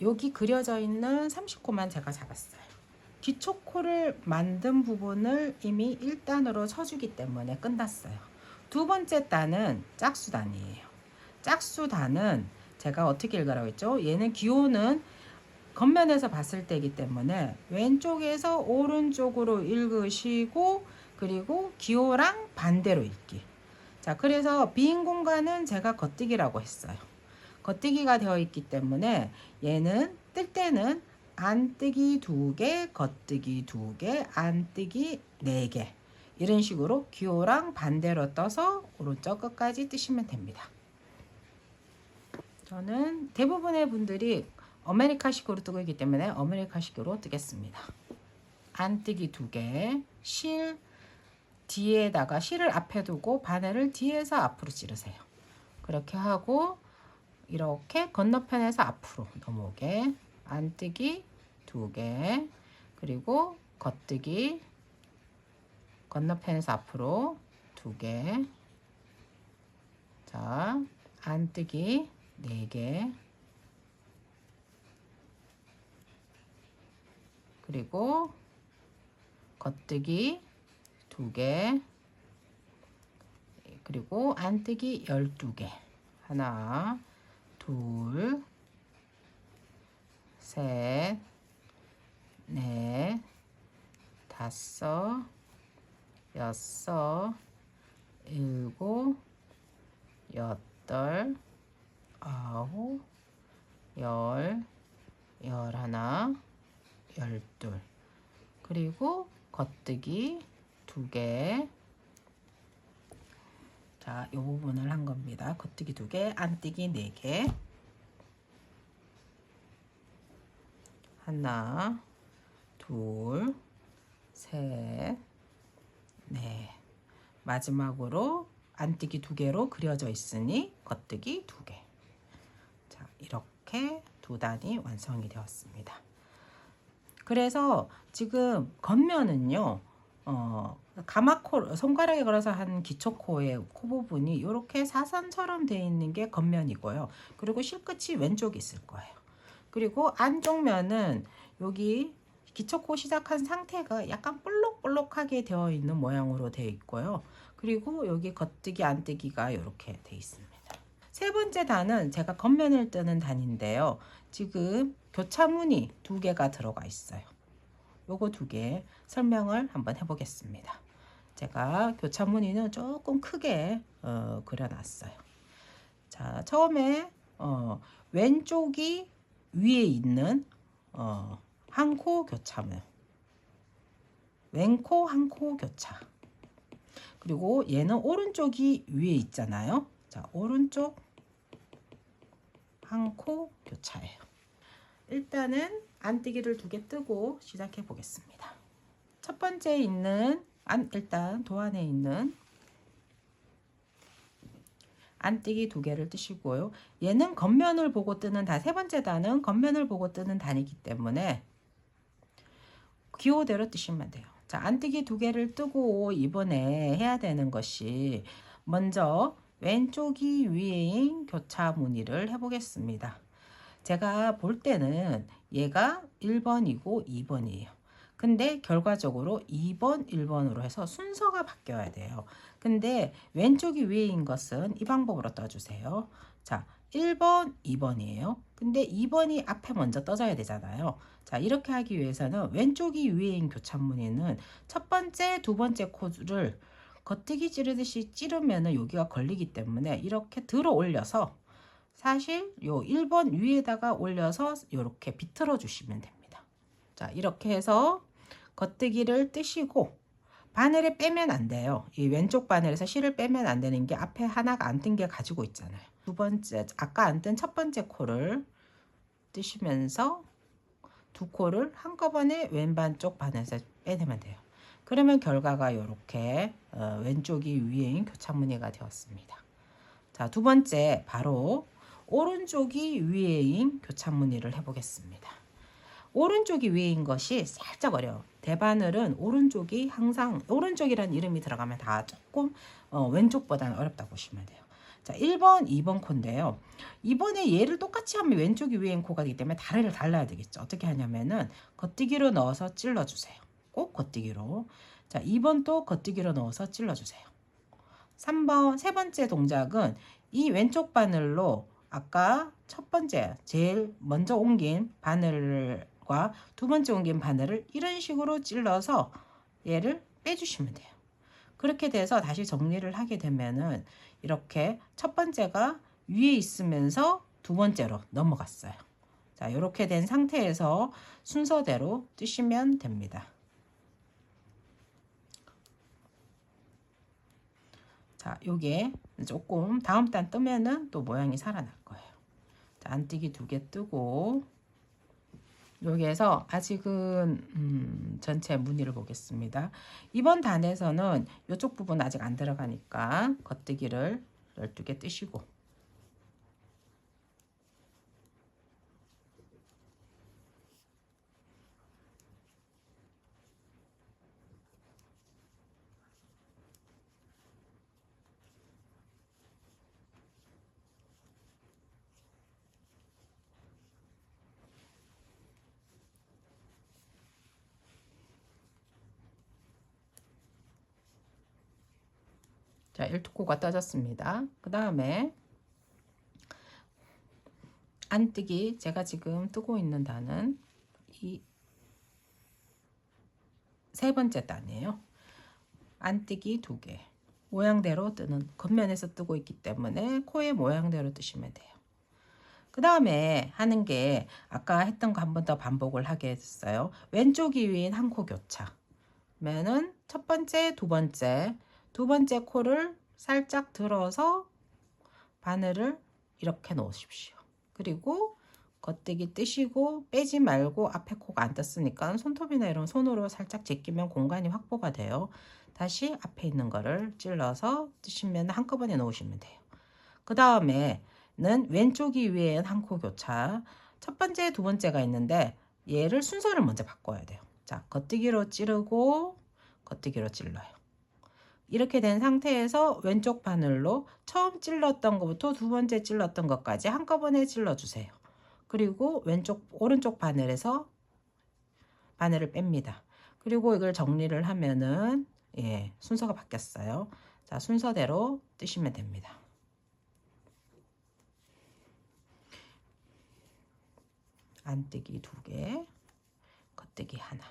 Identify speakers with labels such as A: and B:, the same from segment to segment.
A: 여기 그려져 있는 30코만 제가 잡았어요. 기초코를 만든 부분을 이미 1단으로 쳐주기 때문에 끝났어요. 두 번째 단은 짝수단이에요. 짝수단은 제가 어떻게 읽으라고 했죠? 얘는 기호는 겉면에서 봤을 때이기 때문에 왼쪽에서 오른쪽으로 읽으시고, 그리고 기호랑 반대로 읽기. 자, 그래서 빈 공간은 제가 겉뜨기라고 했어요. 겉뜨기가 되어 있기 때문에 얘는 뜰 때는 안뜨기 2개, 겉뜨기 2개, 안뜨기 4개, 이런 식으로 기호랑 반대로 떠서 오른쪽 끝까지 뜨시면 됩니다. 저는 대부분의 분들이 아메리카식으로 뜨고 있기 때문에 아메리카식으로 뜨겠습니다. 안뜨기 2개, 실 뒤에다가 실을 앞에 두고 바늘을 뒤에서 앞으로 찌르세요. 그렇게 하고 이렇게 건너편에서 앞으로 넘어오게 안뜨기 2개, 그리고 겉뜨기 건너편에서 앞으로 2개, 자 안뜨기 4개, 그리고 겉뜨기 2개, 그리고 안뜨기 12개. 하나, 둘, 셋, 넷, 다섯, 여섯, 일곱, 여덟, 아홉, 열, 열하나, 열둘, 그리고 겉뜨기 2개. 자, 이 부분을 한 겁니다. 겉뜨기 2개, 안뜨기 4개. 하나, 둘, 셋, 넷. 마지막으로 안뜨기 2개로 그려져 있으니 겉뜨기 2개. 자, 이렇게 2단이 완성이 되었습니다. 그래서 지금 겉면은요, 가마코, 손가락에 걸어서 한 기초코의 코 부분이 이렇게 사선처럼 되어 있는 게 겉면이고요. 그리고 실끝이 왼쪽에 있을 거예요. 그리고 안쪽 면은 여기 기초코 시작한 상태가 약간 볼록볼록하게 되어 있는 모양으로 되어 있고요. 그리고 여기 겉뜨기 안뜨기가 이렇게 되어 있습니다. 세 번째 단은 제가 겉면을 뜨는 단인데요. 지금 교차무늬 2개가 들어가 있어요. 요거 2개 설명을 한번 해보겠습니다. 제가 교차무늬는 조금 크게 그려놨어요. 자, 처음에 왼쪽이 위에 있는 한 코 교차무, 왼코 한 코 교차, 그리고 얘는 오른쪽이 위에 있잖아요. 자, 오른쪽 한 코 교차예요. 일단은 안뜨기를 2개 뜨고 시작해 보겠습니다. 첫 번째 있는 일단 도안에 있는 안뜨기 2개를 뜨시고요. 얘는 겉면을 보고 뜨는 단, 세 번째 단은 겉면을 보고 뜨는 단이기 때문에 기호대로 뜨시면 돼요. 자, 안뜨기 2개를 뜨고 이번에 해야 되는 것이, 먼저 왼쪽이 위에인 교차 무늬를 해보겠습니다. 제가 볼 때는 얘가 1번이고 2번이에요. 근데 결과적으로 2번, 1번으로 해서 순서가 바뀌어야 돼요. 근데 왼쪽이 위에인 것은 이 방법으로 떠주세요. 자, 1번, 2번이에요. 근데 2번이 앞에 먼저 떠져야 되잖아요. 자, 이렇게 하기 위해서는 왼쪽이 위에인 교차무늬는 첫 번째, 두 번째 코를 겉뜨기 찌르듯이 찌르면은 여기가 걸리기 때문에 이렇게 들어 올려서, 사실 요 1번 위에다가 올려서 이렇게 비틀어 주시면 됩니다. 자, 이렇게 해서 겉뜨기를 뜨시고 바늘을 빼면 안 돼요. 이 왼쪽 바늘에서 실을 빼면 안 되는 게 앞에 하나가 안 뜬 게 가지고 있잖아요. 두 번째, 아까 안 뜬 첫 번째 코를 뜨시면서 두 코를 한꺼번에 왼반쪽 바늘에서 빼내면 돼요. 그러면 결과가 이렇게 왼쪽이 위에인 교차무늬가 되었습니다. 자, 두 번째 바로 오른쪽이 위에인 교차무늬를 해보겠습니다. 오른쪽이 위에인 것이 살짝 어려워. 대바늘은 오른쪽이 항상, 오른쪽이라는 이름이 들어가면 다 조금 왼쪽보다는 어렵다고 보시면 돼요. 자, 1번, 2번 코인데요. 이번에 얘를 똑같이 하면 왼쪽이 위인 코가 되기 때문에 다리를 달라야 되겠죠. 어떻게 하냐면은 겉뜨기로 넣어서 찔러주세요. 꼭 겉뜨기로. 자, 2번 또 겉뜨기로 넣어서 찔러주세요. 3번, 세 번째 동작은 이 왼쪽 바늘로 아까 첫 번째, 제일 먼저 옮긴 바늘과 두 번째 옮긴 바늘을 이런 식으로 찔러서 얘를 빼주시면 돼요. 그렇게 돼서 다시 정리를 하게 되면은 이렇게 첫 번째가 위에 있으면서 두 번째로 넘어갔어요. 자, 이렇게 된 상태에서 순서대로 뜨시면 됩니다. 자, 요게 조금 다음 단 뜨면은 또 모양이 살아날 거예요. 자, 안뜨기 2개 뜨고 여기에서 아직은 전체 무늬를 보겠습니다. 이번 단에서는 이쪽 부분 아직 안 들어가니까 겉뜨기를 12개 뜨시고 자, 1투코가 떠졌습니다. 그 다음에 안뜨기 제가 지금 뜨고 있는 단은 이 세 번째 단이에요. 안뜨기 2개 모양대로 뜨는 겉면에서 뜨고 있기 때문에 코의 모양대로 뜨시면 돼요. 그 다음에 하는 게 아까 했던 거 한 번 더 반복을 하게 했어요. 왼쪽이 위인 한 코 교차 면은 첫 번째, 두 번째 코를 살짝 들어서 바늘을 이렇게 놓으십시오. 그리고 겉뜨기 뜨시고 빼지 말고 앞에 코가 안 떴으니까 손톱이나 이런 손으로 살짝 제끼면 공간이 확보가 돼요. 다시 앞에 있는 거를 찔러서 뜨시면 한꺼번에 놓으시면 돼요. 그 다음에는 왼쪽이 위에 한 코 교차 첫 번째, 두 번째가 있는데 얘를 순서를 먼저 바꿔야 돼요. 자, 겉뜨기로 찌르고 겉뜨기로 찔러요. 이렇게 된 상태에서 왼쪽 바늘로 처음 찔렀던 것부터 두 번째 찔렀던 것까지 한꺼번에 찔러주세요. 그리고 오른쪽 바늘에서 바늘을 뺍니다. 그리고 이걸 정리를 하면은 순서가 바뀌었어요. 자, 순서대로 뜨시면 됩니다. 안뜨기 2개, 겉뜨기 하나.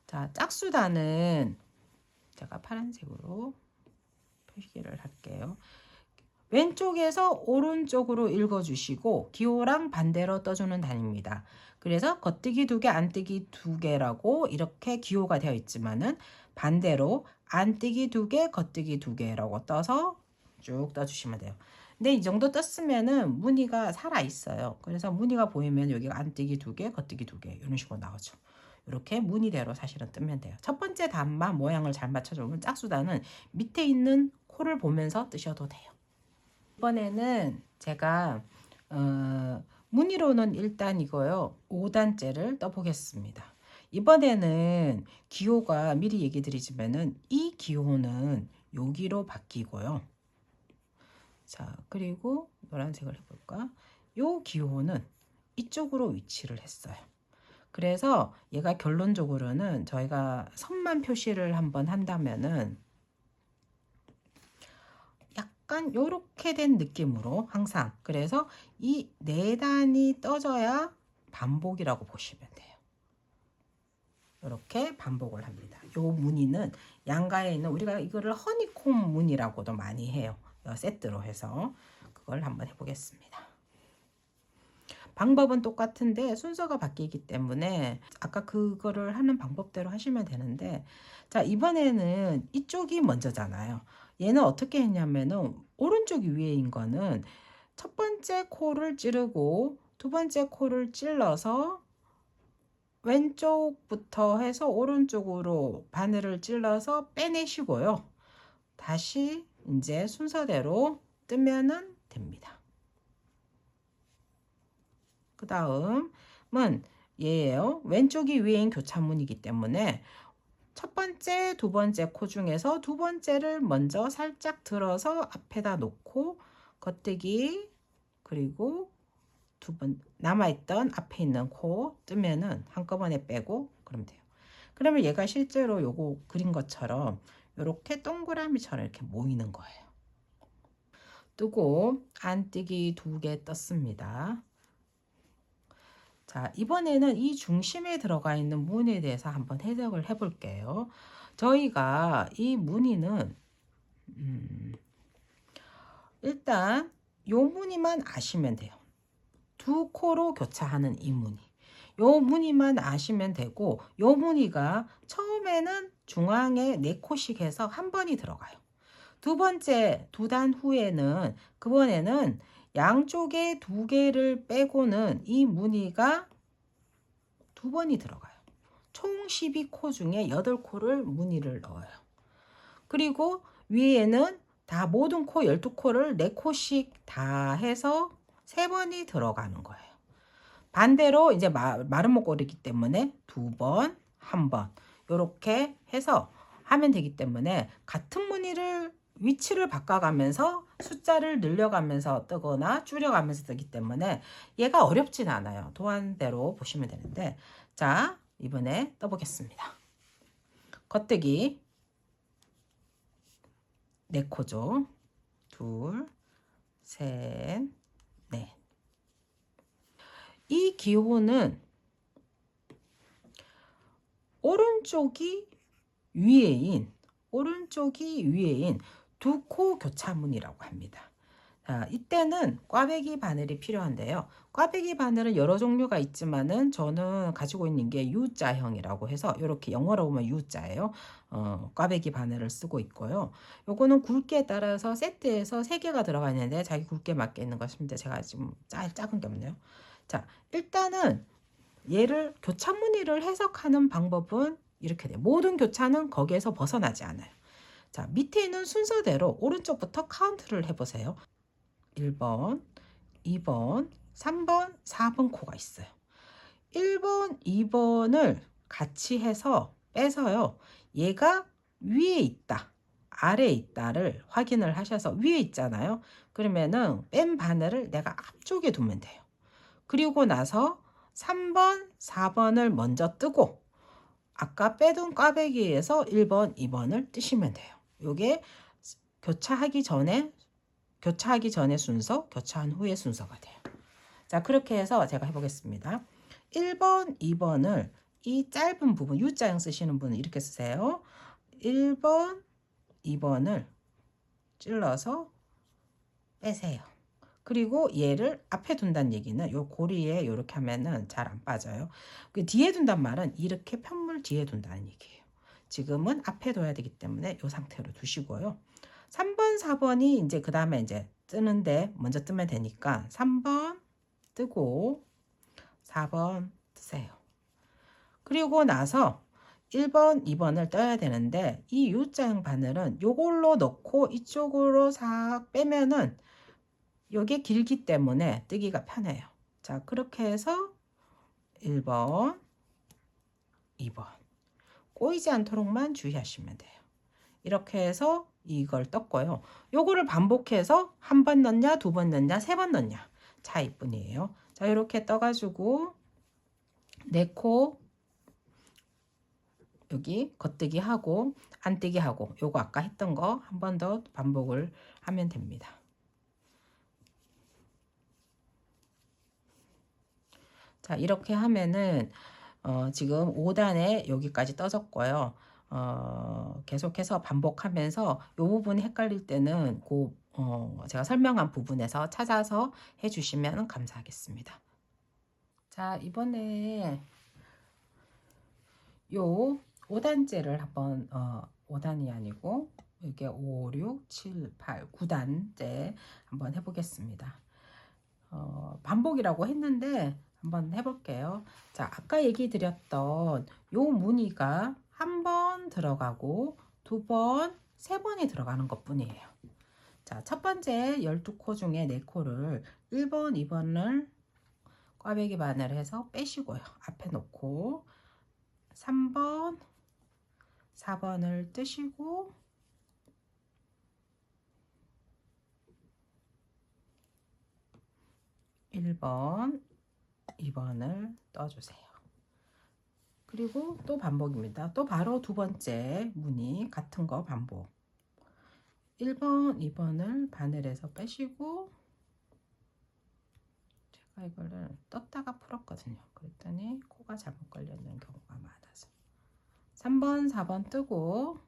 A: 자, 짝수단은 제가 파란색으로 표시를 할게요. 왼쪽에서 오른쪽으로 읽어주시고 기호랑 반대로 떠주는 단입니다. 그래서 겉뜨기 2개, 안뜨기 2개라고 이렇게 기호가 되어 있지만은 반대로 안뜨기 2개, 겉뜨기 2개라고 떠서 쭉 떠주시면 돼요. 근데 이 정도 떴으면은 무늬가 살아 있어요. 그래서 무늬가 보이면 여기가 안뜨기 2개, 겉뜨기 2개 이런 식으로 나오죠. 이렇게 무늬대로 사실은 뜨면 돼요. 첫 번째 단만 모양을 잘 맞춰주면 짝수단은 밑에 있는 코를 보면서 뜨셔도 돼요. 이번에는 제가 무늬로는 1단이고요. 5단째를 떠보겠습니다. 이번에는 기호가 미리 얘기 드리지만은 이 기호는 여기로 바뀌고요. 자, 그리고 노란색을 해볼까? 요 기호는 이쪽으로 위치를 했어요. 그래서 얘가 결론적으로는 저희가 선만 표시를 한번 한다면은 약간 요렇게 된 느낌으로 항상 그래서 이 4단이 떠져야 반복이라고 보시면 돼요. 이렇게 반복을 합니다. 요 무늬는 양가에 있는 우리가 이거를 허니콤 무늬라고도 많이 해요. 세트로 해서 그걸 한번 해보겠습니다. 방법은 똑같은데 순서가 바뀌기 때문에 아까 그거를 하는 방법대로 하시면 되는데 자, 이번에는 이쪽이 먼저잖아요. 얘는 어떻게 했냐면은 오른쪽이 위에인 거는 첫 번째 코를 찌르고 두 번째 코를 찔러서 왼쪽부터 해서 오른쪽으로 바늘을 찔러서 빼내시고요. 다시 이제 순서대로 뜨면은 됩니다. 그 다음은 얘예요. 왼쪽이 위인 교차문이기 때문에 첫 번째, 두 번째 코 중에서 두 번째를 먼저 살짝 들어서 앞에다 놓고 겉뜨기, 그리고 두 번 남아있던 앞에 있는 코 뜨면은 한꺼번에 빼고 그러면 돼요. 그러면 얘가 실제로 요거 그린 것처럼 이렇게 동그라미처럼 이렇게 모이는 거예요. 뜨고 안뜨기 2개 떴습니다. 자, 이번에는 이 중심에 들어가 있는 무늬에 대해서 한번 해석을 해 볼게요. 저희가 이 무늬는 일단 요 무늬만 아시면 돼요. 두 코로 교차하는 이 무늬. 요 무늬만 아시면 되고, 요 무늬가 처음에는 중앙에 4코씩 해서 한 번이 들어가요. 두 번째 두 단 후에는 그번에는 양쪽에 2개를 빼고는 이 무늬가 2번이 들어가요. 총 12코 중에 8코를 무늬를 넣어요. 그리고 위에는 다 모든 코 12코를 4코씩 다 해서 3번이 들어가는 거예요. 반대로 이제 마른 목걸이기 때문에 2번, 1번 이렇게 해서 하면 되기 때문에 같은 무늬를 위치를 바꿔가면서 숫자를 늘려가면서 뜨거나 줄여가면서 뜨기 때문에 얘가 어렵진 않아요. 도안대로 보시면 되는데, 자, 이번에 떠보겠습니다. 겉뜨기 4코죠. 둘, 셋, 넷. 이 기호는 오른쪽이 위에인 2코 교차무늬라고 합니다. 자, 이때는 꽈배기 바늘이 필요한데요. 꽈배기 바늘은 여러 종류가 있지만은 저는 가지고 있는 게 U자형이라고 해서 이렇게 영어로 보면 U자예요. 꽈배기 바늘을 쓰고 있고요. 요거는 굵기에 따라서 세트에서 3개가 들어가 있는데 자기 굵기에 맞게 있는 것입니다. 제가 지금 작은 게 없네요. 자, 일단은 얘를 교차무늬를 해석하는 방법은 이렇게 돼요. 모든 교차는 거기에서 벗어나지 않아요. 자, 밑에 있는 순서대로 오른쪽부터 카운트를 해보세요. 1번, 2번, 3번, 4번 코가 있어요. 1번, 2번을 같이 해서 빼서요. 얘가 위에 있다, 아래에 있다를 확인을 하셔서 위에 있잖아요. 그러면은 뺀 바늘을 내가 앞쪽에 두면 돼요. 그리고 나서 3번, 4번을 먼저 뜨고 아까 빼둔 꽈배기에서 1번, 2번을 뜨시면 돼요. 요게 교차하기 전에 순서, 교차한 후의 순서가 돼요. 자, 그렇게 해서 제가 해보겠습니다. 1번, 2번을 이 짧은 부분, U자형 쓰시는 분은 이렇게 쓰세요. 1번, 2번을 찔러서 빼세요. 그리고 얘를 앞에 둔다는 얘기는 요 고리에 이렇게 하면은 잘 안 빠져요. 그 뒤에 둔단 말은 이렇게 편물 뒤에 둔다는 얘기예요. 지금은 앞에 둬야 되기 때문에 요 상태로 두시고요. 3번, 4번이 이제 그 다음에 이제 뜨는데 먼저 뜨면 되니까 3번 뜨고 4번 뜨세요. 그리고 나서 1번, 2번을 떠야 되는데 이 U자형 바늘은 요걸로 넣고 이쪽으로 싹 빼면은 요게 길기 때문에 뜨기가 편해요. 자, 그렇게 해서 1번, 2번 꼬이지 않도록만 주의하시면 돼요. 이렇게 해서 이걸 떴고요. 요거를 반복해서 한 번 넣냐, 2번 넣냐, 3번 넣냐 차이뿐이에요. 자, 이렇게 떠가지고 4코 여기 겉뜨기 하고 안뜨기 하고 요거 아까 했던 거 한 번 더 반복을 하면 됩니다. 자, 이렇게 하면은 지금 5단에 여기까지 떠졌고요. 계속해서 반복하면서 이 부분이 헷갈릴 때는 제가 설명한 부분에서 찾아서 해주시면 감사하겠습니다. 자, 이번에 요 5단째를 한번 5단이 아니고 이게 5, 6, 7, 8, 9단째 한번 해보겠습니다. 반복이라고 했는데 한번 해볼게요. 자, 아까 얘기 드렸던 요 무늬가 한 번 들어가고 2번, 3번이 들어가는 것 뿐이에요. 자, 첫 번째 12코 중에 4코를 1번, 2번을 꽈배기 바늘 해서 빼시고요. 앞에 놓고 3번, 4번을 뜨시고 1번, 2번을 떠주세요. 그리고 또 반복입니다. 또 바로 두 번째 무늬 같은 거 반복. 1번, 2번을 바늘에서 빼시고 제가 이거를 떴다가 풀었거든요. 그랬더니 코가 잘못 걸렸는 경우가 많아서 3번, 4번 뜨고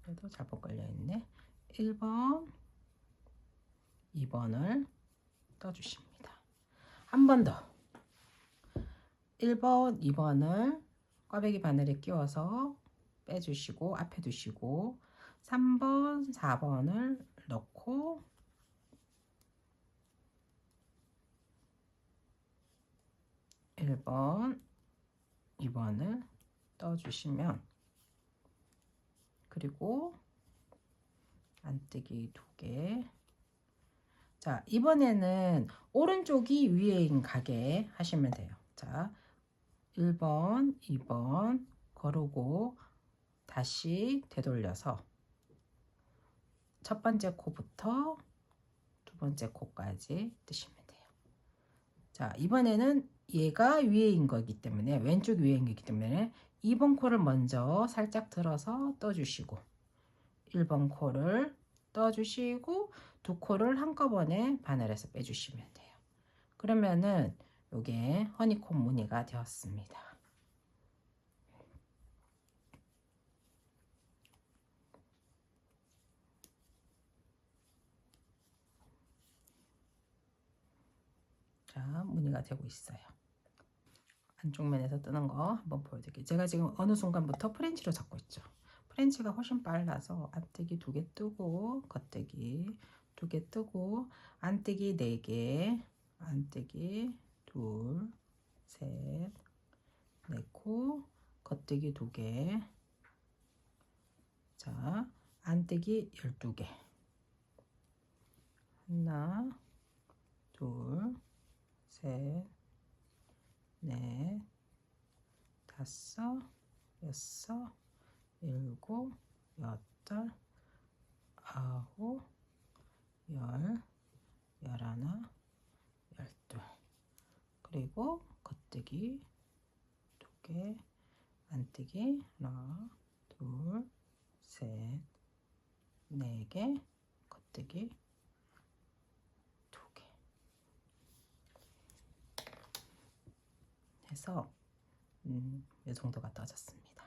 A: 그래도 잘못 걸려있네. 1번, 2번을 떠주십니다. 한 번 더 1번, 2번을 꽈배기 바늘에 끼워서 빼주시고 앞에 두시고 3번, 4번을 넣고 1번, 2번을 떠주시면 그리고 안뜨기 2개. 자, 이번에는 오른쪽이 위에인 가게 하시면 돼요. 자, 1번, 2번 거르고 다시 되돌려서 첫 번째 코부터 두 번째 코까지 뜨시면 돼요. 자, 이번에는 얘가 위에인 거기 때문에 왼쪽 위에인 거기 때문에 2번 코를 먼저 살짝 들어서 떠주시고 1번 코를 떠주시고 두 코를 한꺼번에 바늘에서 빼주시면 돼요. 그러면은 요게 허니콤 무늬가 되었습니다. 자, 무늬가 되고 있어요. 안쪽 면에서 뜨는 거 한번 보여드릴게요. 제가 지금 어느 순간부터 프렌치로 잡고 있죠. 프렌치가 훨씬 빨라서 안뜨기 2개 뜨고 겉뜨기 2개 뜨고 안뜨기 4개 안뜨기 2, 3, 4코 겉뜨기 2개. 자, 안뜨기 12개. 하나, 둘, 셋, 넷, 다섯, 여섯, 일곱, 여덟, 아홉, 열, 열하나, 열둘. 그리고 겉뜨기 2개, 안뜨기 하나, 둘, 셋, 4개, 겉뜨기 2개 해서 이 정도가 떠졌습니다.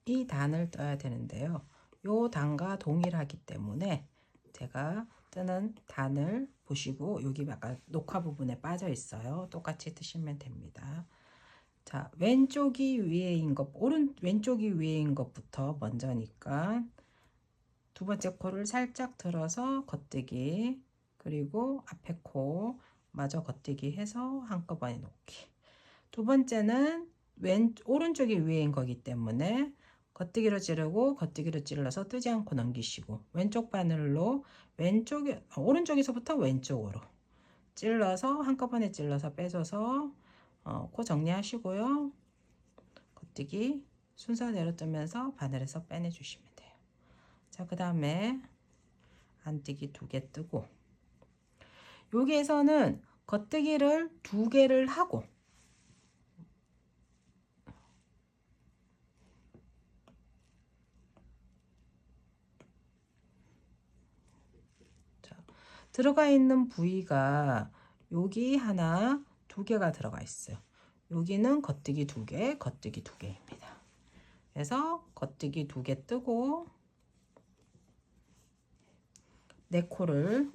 A: 이 단을 떠야 되는데요. 요 단과 동일하기 때문에 제가 뜨는 단을 보시고 여기 약간 녹화 부분에 빠져 있어요. 똑같이 뜨시면 됩니다. 자, 왼쪽이 위에인 것, 왼쪽이 위에인 것부터 먼저니까 두 번째 코를 살짝 들어서 겉뜨기, 그리고 앞에 코 마저 겉뜨기 해서 한꺼번에 놓기. 두 번째는 오른쪽이 위에인 거기 때문에 겉뜨기로 찌르고 겉뜨기로 찔러서 뜨지 않고 넘기시고 왼쪽 바늘로 오른쪽에서부터 왼쪽으로 찔러서 한꺼번에 찔러서 빼줘서 코 정리하시고요. 겉뜨기 순서대로 뜨면서 바늘에서 빼내주시면 돼요. 자, 그 다음에 안뜨기 2개 뜨고 여기에서는 겉뜨기를 2개를 하고 들어가 있는 부위가 여기 하나, 2개가 들어가 있어요. 여기는 겉뜨기 2개, 겉뜨기 2개입니다. 그래서 겉뜨기 2개 뜨고 네 코를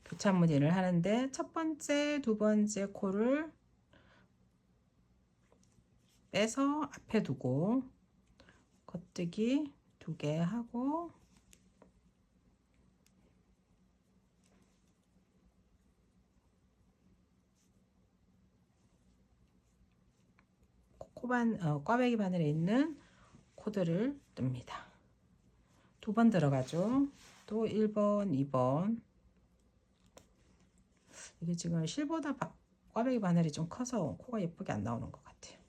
A: 교차무늬를 하는데 첫 번째, 두 번째 코를 빼서 앞에 두고 겉뜨기 2개 하고 꽈배기 바늘에 있는 코드를 뜹니다. 2번 들어가죠. 또 1번, 2번. 이게 지금 실보다 꽈배기 바늘이 좀 커서 코가 예쁘게 안 나오는 것 같아요.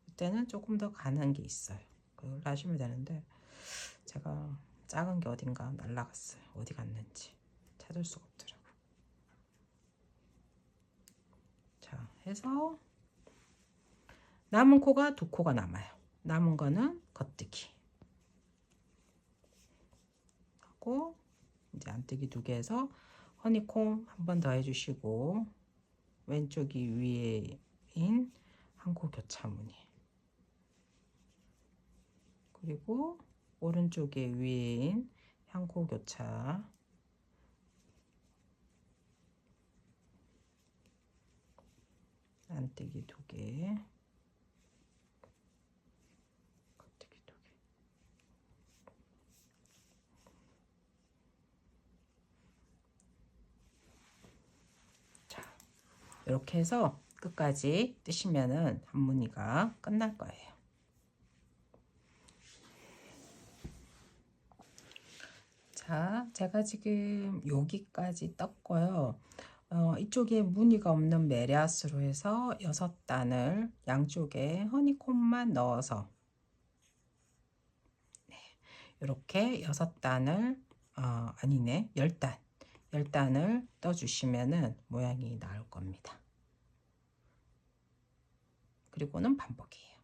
A: 이때는 조금 더 가는 게 있어요. 그걸 하시면 되는데 제가 작은 게 어딘가 날라갔어요. 어디 갔는지 찾을 수가 없더라고요. 자, 해서 남은 코가 2코가 남아요. 남은 거는 겉뜨기 하고 이제 안뜨기 2개에서 허니콤 한 번 더 해주시고 왼쪽이 위에인 한 코 교차무늬 그리고 오른쪽에 위에인 한 코 교차 안뜨기 2개 겉뜨기 2개 자, 이렇게 해서 끝까지 뜨시면은 한무늬가 끝날 거예요. 자, 제가 지금 여기까지 떴고요. 이쪽에 무늬가 없는 메리아스로 해서 6단을 양쪽에 허니콤만 넣어서 이렇게 6단을 아니네 10단을 떠주시면은 모양이 나올 겁니다. 그리고는 반복이에요.